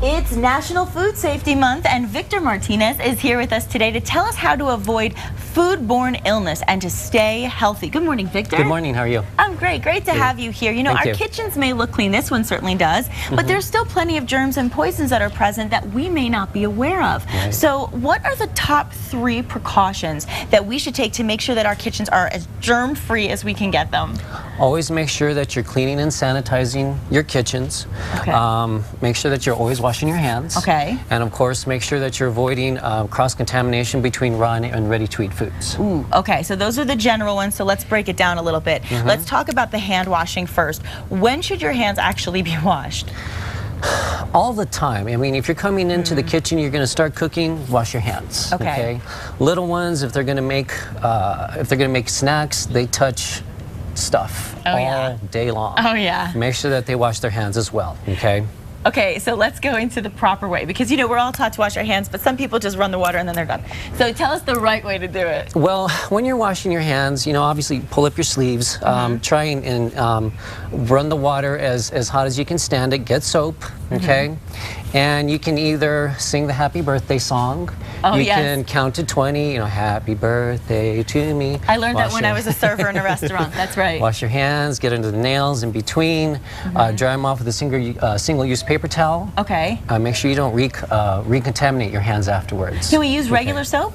It's National Food Safety Month, and Victor Martinez is here with us today to tell us how to avoid foodborne illness and to stay healthy. Good morning, Victor. Good morning. How are you? I'm great. Great to have you here. You know, our kitchens may look clean. This one certainly does. But there's still plenty of germs and poisons that are present that we may not be aware of. Right. So what are the top 3 precautions that we should take to make sure that our kitchens are as germ-free as we can get them? Always make sure that you're cleaning and sanitizing your kitchens. Okay. Make sure that you're always washing your hands. Okay. And of course, make sure that you're avoiding cross-contamination between raw and ready-to-eat foods. Ooh, okay, so those are the general ones, so let's break it down a little bit. Let's talk about the hand washing first. When should your hands actually be washed? All the time. I mean, if you're coming into the kitchen, you're going to start cooking, wash your hands. Okay. Little ones, if they're going to make snacks, they touch stuff all day long. Oh yeah. Make sure that they wash their hands as well. Okay. Okay, so let's go into the proper way, because you know we're all taught to wash our hands, but some people just run the water and then they're done. So tell us the right way to do it. Well, when you're washing your hands, you know, obviously pull up your sleeves, try and run the water as hot as you can stand it, get soap, okay? And you can either sing the happy birthday song, you can count to 20, you know, happy birthday to me. I learned that when I was a server in a restaurant, that's right. Wash your hands, get under the nails in between, dry them off with a single-use paper towel. Okay. Make sure you don't recontaminate your hands afterwards. Can we use regular soap?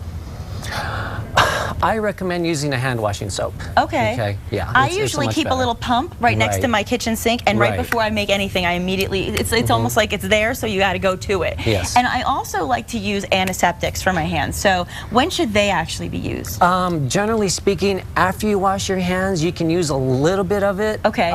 I recommend using a hand washing soap. Okay. Okay. Yeah. I usually keep a little pump right next to my kitchen sink, and right before I make anything, I immediately, it's almost like it's there, so you got to go to it. Yes. And I also like to use antiseptics for my hands. So when should they actually be used? Generally speaking, after you wash your hands, you can use a little bit of it. Okay.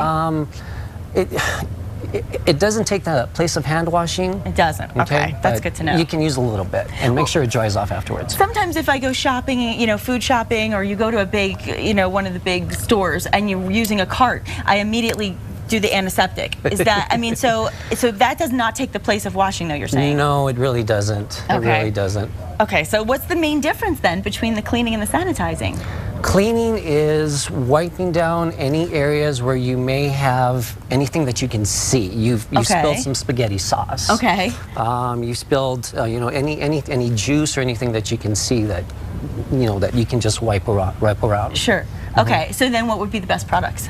It doesn't take the place of hand washing. It doesn't. Okay, that's good to know. You can use a little bit and make sure it dries off afterwards. Sometimes if I go shopping, you know, food shopping, or you go to a big, you know, one of the big stores and you're using a cart, I immediately do the antiseptic. Is that, I mean, so that does not take the place of washing, though, you're saying? No, it really doesn't. It really doesn't. Okay, so what's the main difference then between the cleaning and the sanitizing? Cleaning is wiping down any areas where you may have anything that you can see. You've spilled some spaghetti sauce. Okay. You spilled, you know, any juice or anything that you can see that, you know, that you can just wipe around. Sure. Okay. So then, what would be the best products?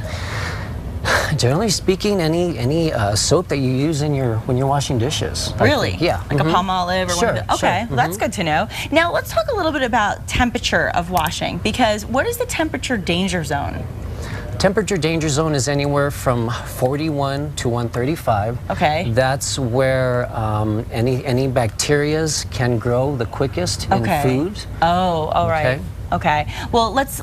Generally speaking, any soap that you use when you're washing dishes. Really? Yeah. Like a palm olive or one of the, okay, well, that's good to know. Now let's talk a little bit about temperature of washing, because what is the temperature danger zone? Temperature danger zone is anywhere from 41 to 135. Okay. That's where any bacterias can grow the quickest in food. Oh, all right. Okay. Well, let's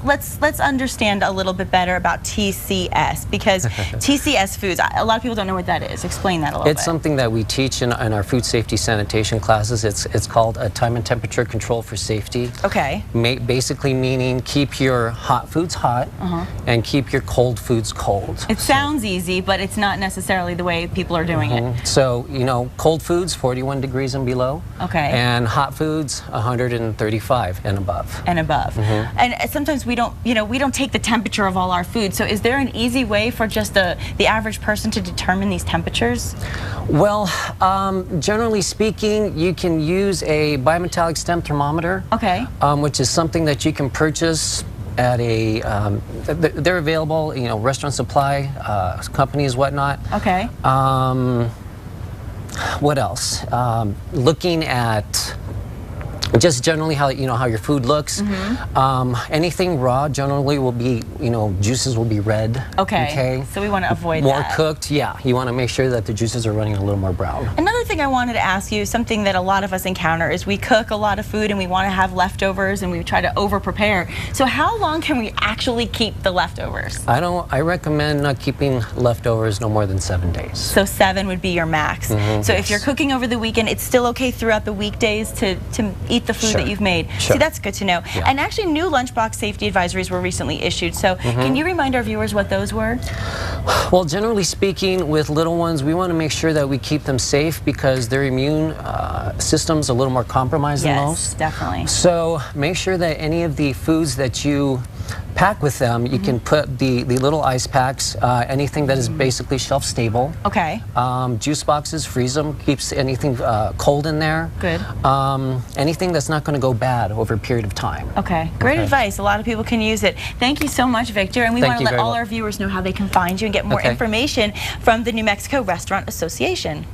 understand a little bit better about TCS, because TCS foods, a lot of people don't know what that is. Explain that a little bit. It's something that we teach in our food safety sanitation classes. It's called a time and temperature control for safety. Okay. Basically meaning keep your hot foods hot and keep your cold foods cold. It sounds easy, but it's not necessarily the way people are doing it. So, you know, cold foods 41 degrees and below. Okay. And hot foods 135 and above. And above. And sometimes we don't, you know, we don't take the temperature of all our food. So is there an easy way for just the average person to determine these temperatures? Well, generally speaking, you can use a bimetallic stem thermometer. Okay. Which is something that you can purchase at a, they're available, you know, restaurant supply companies, whatnot. Okay. What else? Looking at just generally how your food looks. Anything raw generally will be, you know, juices will be red. Okay. So we want to avoid more that. Cooked, yeah. You want to make sure that the juices are running a little more brown. Another thing I wanted to ask you, something that a lot of us encounter, is we cook a lot of food and we want to have leftovers and we try to over prepare. So how long can we actually keep the leftovers? I recommend not keeping leftovers no more than 7 days. So 7 would be your max. So if you're cooking over the weekend, it's still okay throughout the weekdays to eat the food that you've made. See, that's good to know. And actually, new lunchbox safety advisories were recently issued. So can you remind our viewers what those were? Well, generally speaking, with little ones, we want to make sure that we keep them safe because their immune system's a little more compromised than most. Yes, definitely. So make sure that any of the foods that you pack with them, you can put the little ice packs, anything that is basically shelf stable. Okay. Juice boxes, freeze them, keeps anything cold in there. Good. Anything that's not going to go bad over a period of time. Okay. Great advice. A lot of people can use it. Thank you so much, Victor. And we want to let all our viewers know how they can find you and get more information from the New Mexico Restaurant Association.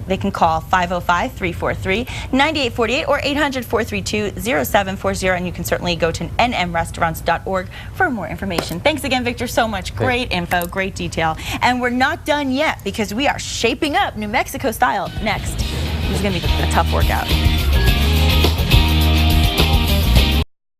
They can call 505-343-9848 or 800-432-0740, and you can certainly go to nmrestaurants.org for more information. Thanks again, Victor, so much. Great info, great detail. And we're not done yet because we are shaping up New Mexico style next. This is going to be a tough workout.